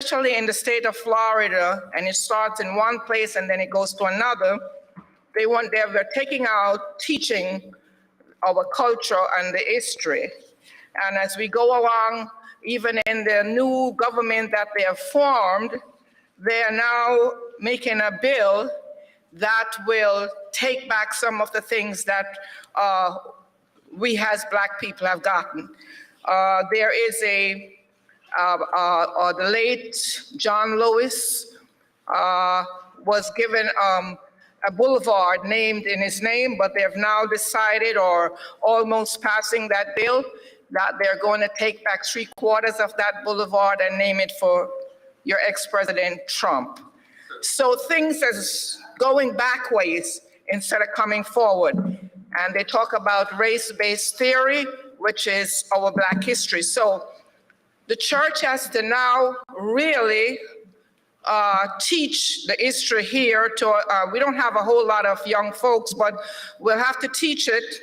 especially in the state of Florida, and it starts in one place and then it goes to another, they're taking out teaching our culture and the history. And as we go along, even in the new government that they have formed, they are now making a bill that will take back some of the things that we as Black people have gotten. There is the late John Lewis was given a boulevard named in his name, but they have now decided, or almost passing that bill, that they're going to take back 3/4 of that boulevard and name it for your ex-president Trump. So things is going backwards instead of coming forward. And they talk about race-based theory, which is our Black history. So the church has to now really teach the history here to, we don't have a whole lot of young folks, but we'll have to teach it,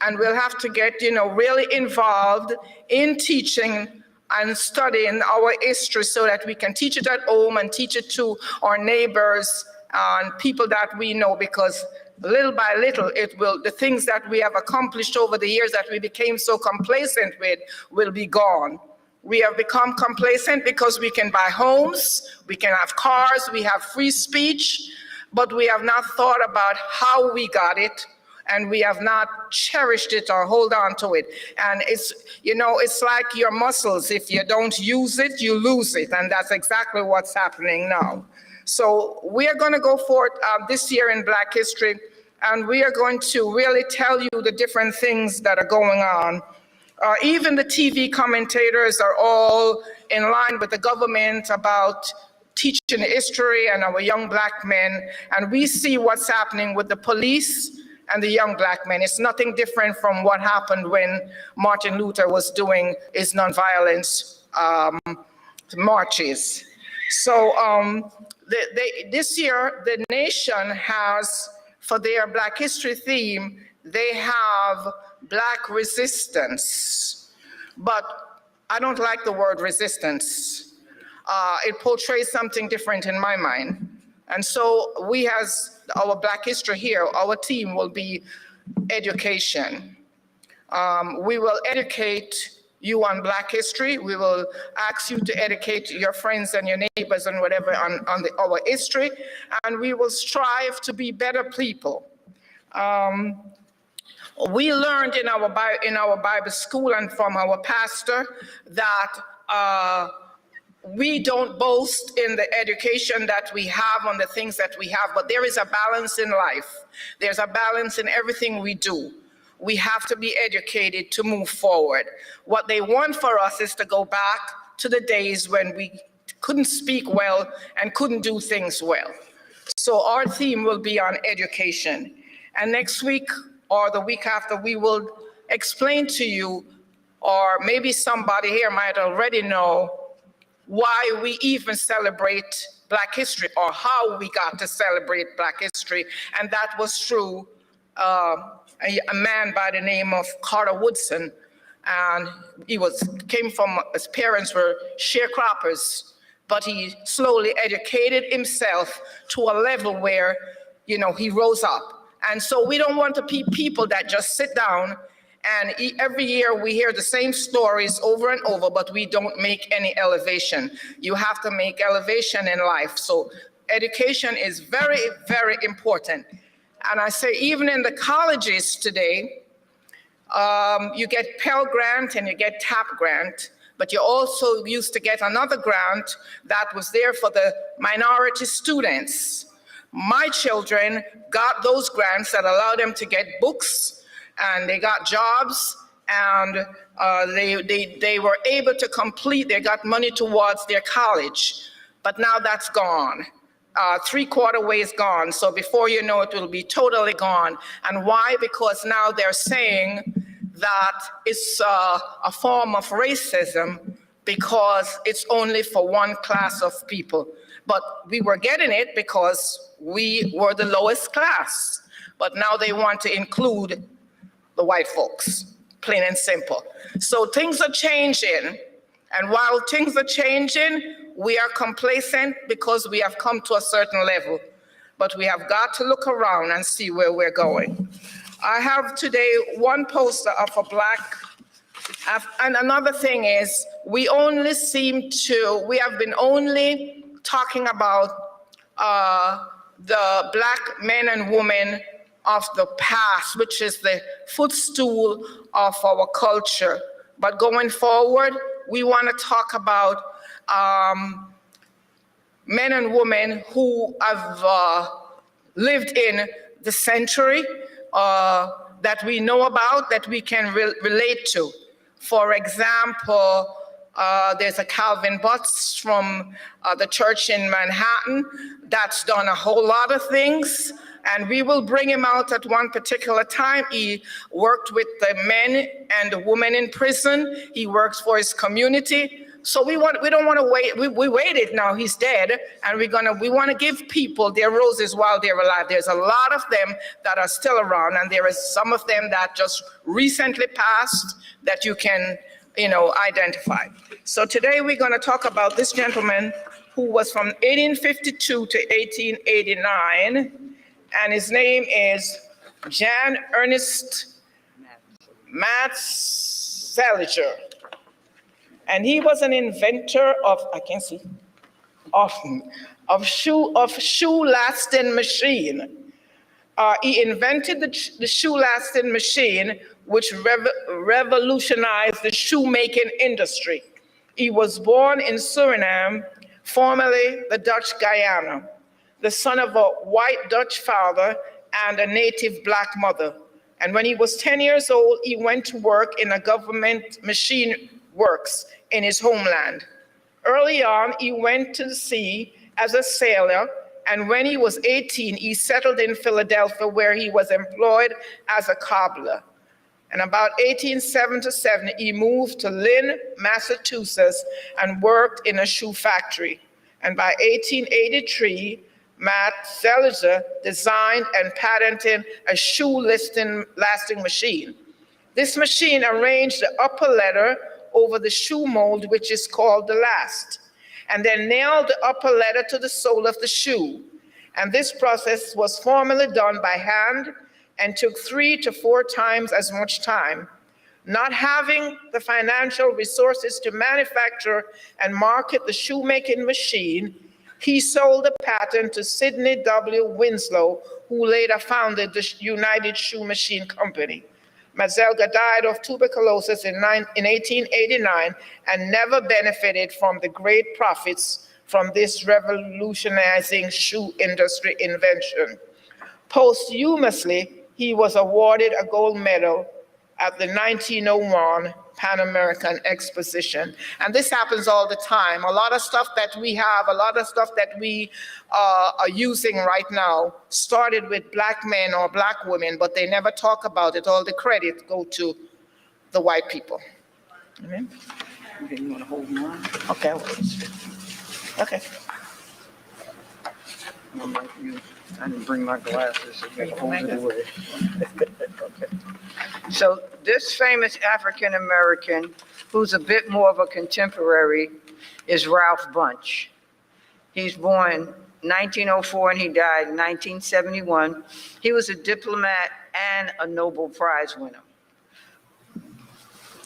and we'll have to get, really involved in teaching and studying our history so that we can teach it at home and teach it to our neighbors and people that we know, because little by little, the things that we have accomplished over the years that we became so complacent with will be gone. We have become complacent because we can buy homes, we can have cars, we have free speech, but we have not thought about how we got it, and we have not cherished it or hold on to it. And it's like your muscles. If you don't use it, you lose it, and that's exactly what's happening now. So we are going to go forth this year in Black History, and we are going to really tell you the different things that are going on. Even the TV commentators are all in line with the government about teaching history and our young Black men. And we see what's happening with the police and the young Black men. It's nothing different from what happened when Martin Luther was doing his nonviolence marches. So this year, the nation has, for their Black history theme, they have Black resistance, but I don't like the word resistance. It portrays something different in my mind. And so we, as our Black history here, our team will be education. We will educate you on Black history. We will ask you to educate your friends and your neighbors and whatever on our history, and we will strive to be better people. We learned in our Bible school and from our pastor that we don't boast in the education that we have on the things that we have, but there is a balance in life. There's a balance in everything we do. We have to be educated to move forward. What they want for us is to go back to the days when we couldn't speak well and couldn't do things well. So our theme will be on education. And next week or the week after, we will explain to you, or maybe somebody here might already know, why we even celebrate Black history, or how we got to celebrate Black history. And that was through a man by the name of Carter Woodson. And his parents were sharecroppers, but he slowly educated himself to a level where, he rose up. And so we don't want to be people that just sit down and every year we hear the same stories over and over, but we don't make any elevation. You have to make elevation in life. So education is very, very important. And I say even in the colleges today, you get Pell Grant and you get TAP Grant, but you also used to get another grant that was there for the minority students. My children got those grants that allowed them to get books, and they got jobs, and they were able to complete, they got money towards their college. But now that's gone. 3/4 way is gone. So before you know it, will be totally gone. And why? Because now they're saying that it's a form of racism because it's only for one class of people. But we were getting it because we were the lowest class. But now they want to include the white folks, plain and simple. So things are changing. And while things are changing, we are complacent because we have come to a certain level, but we have got to look around and see where we're going. I have today one poster of a black, and another thing is we have been only talking about the black men and women of the past, which is the footstool of our culture. But going forward, we want to talk about men and women who have lived in the century that we know about, that we can relate to. For example, there's a Calvin Butts from the church in Manhattan that's done a whole lot of things, and we will bring him out at one particular time. He worked with the men and the women in prison. He works for his community. So we don't want to wait. We waited. Now he's dead, and we want to give people their roses while they're alive. There's a lot of them that are still around, and there is some of them that just recently passed that you can, identify. So today we're going to talk about this gentleman who was from 1852 to 1889, and his name is Jan Ernest Matzeliger. And he was an inventor of shoe-lasting machine. He invented the shoe-lasting machine, which revolutionized the shoemaking industry. He was born in Suriname, formerly the Dutch Guyana, the son of a white Dutch father and a native black mother. And when he was 10 years old, he went to work in a government machine works in his homeland. Early on, he went to the sea as a sailor, and when he was 18, he settled in Philadelphia, where he was employed as a cobbler. And about 1877, he moved to Lynn, Massachusetts, and worked in a shoe factory. And by 1883, Matzeliger designed and patented a shoe-lasting machine. This machine arranged the upper letter over the shoe mold, which is called the last, and then nailed the upper letter to the sole of the shoe. And this process was formerly done by hand and took 3 to 4 times as much time. Not having the financial resources to manufacture and market the shoemaking machine, he sold the patent to Sidney W. Winslow, who later founded the United Shoe Machine Company. Matzeliger died of tuberculosis in 1889 and never benefited from the great profits from this revolutionizing shoe industry invention. Posthumously, he was awarded a gold medal at the 1901 Pan American Exposition. And this happens all the time. A lot of stuff that we have, a lot of stuff that we are using right now started with black men or black women, but they never talk about it. All the credit go to the white people. Amen. Okay, you want to hold mine? Okay. Okay. I didn't bring my glasses, so you hold it away. Okay. So this famous African American, who's a bit more of a contemporary, is Ralph Bunche. He's born 1904 and he died in 1971. He was a diplomat and a Nobel Prize winner.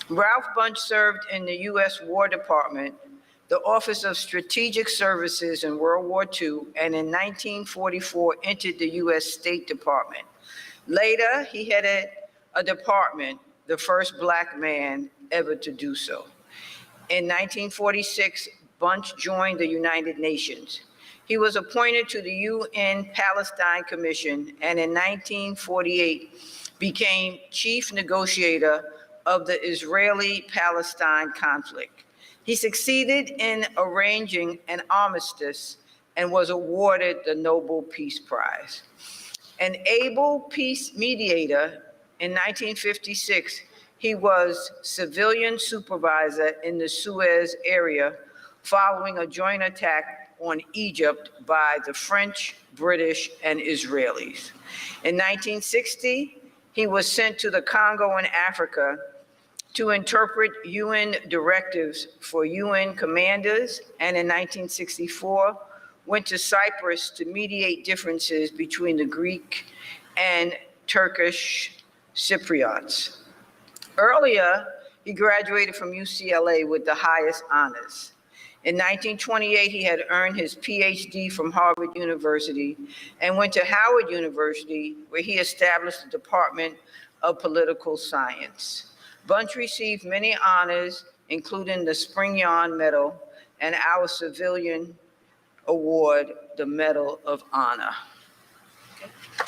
Ralph Bunche served in the U.S. War Department, the Office of Strategic Services in World War II, and in 1944 entered the U.S. State Department. Later, he headed a department, the first black man ever to do so. In 1946, Bunche joined the United Nations. He was appointed to the UN Palestine Commission, and in 1948 became chief negotiator of the Israeli-Palestine conflict. He succeeded in arranging an armistice and was awarded the Nobel Peace Prize. An able peace mediator, in 1956, he was civilian supervisor in the Suez area following a joint attack on Egypt by the French, British, and Israelis. In 1960, he was sent to the Congo in Africa to interpret UN directives for UN commanders, and in 1964, went to Cyprus to mediate differences between the Greek and Turkish Cypriots. Earlier, he graduated from UCLA with the highest honors. In 1928, he had earned his PhD from Harvard University and went to Howard University, where he established the Department of Political Science. Bunch received many honors, including the Spring-Yon Medal and our civilian award, the Medal of Honor.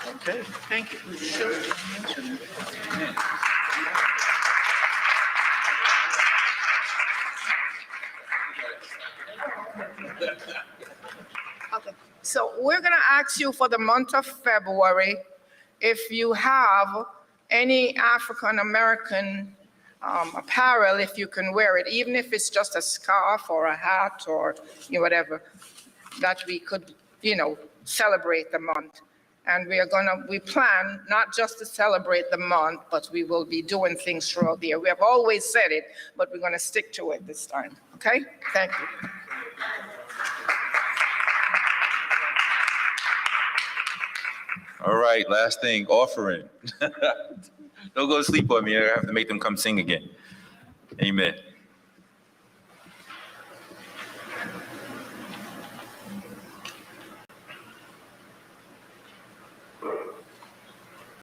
Okay, thank you. Okay, so we're going to ask you for the month of February if you have any African American apparel, if you can wear it, even if it's just a scarf or a hat or whatever, that we could, celebrate the month. And we plan not just to celebrate the month, but we will be doing things throughout the year. We have always said it, but we're going to stick to it this time. Okay? Thank you. All right, last thing, offering. Don't go to sleep on me. I have to make them come sing again. Amen.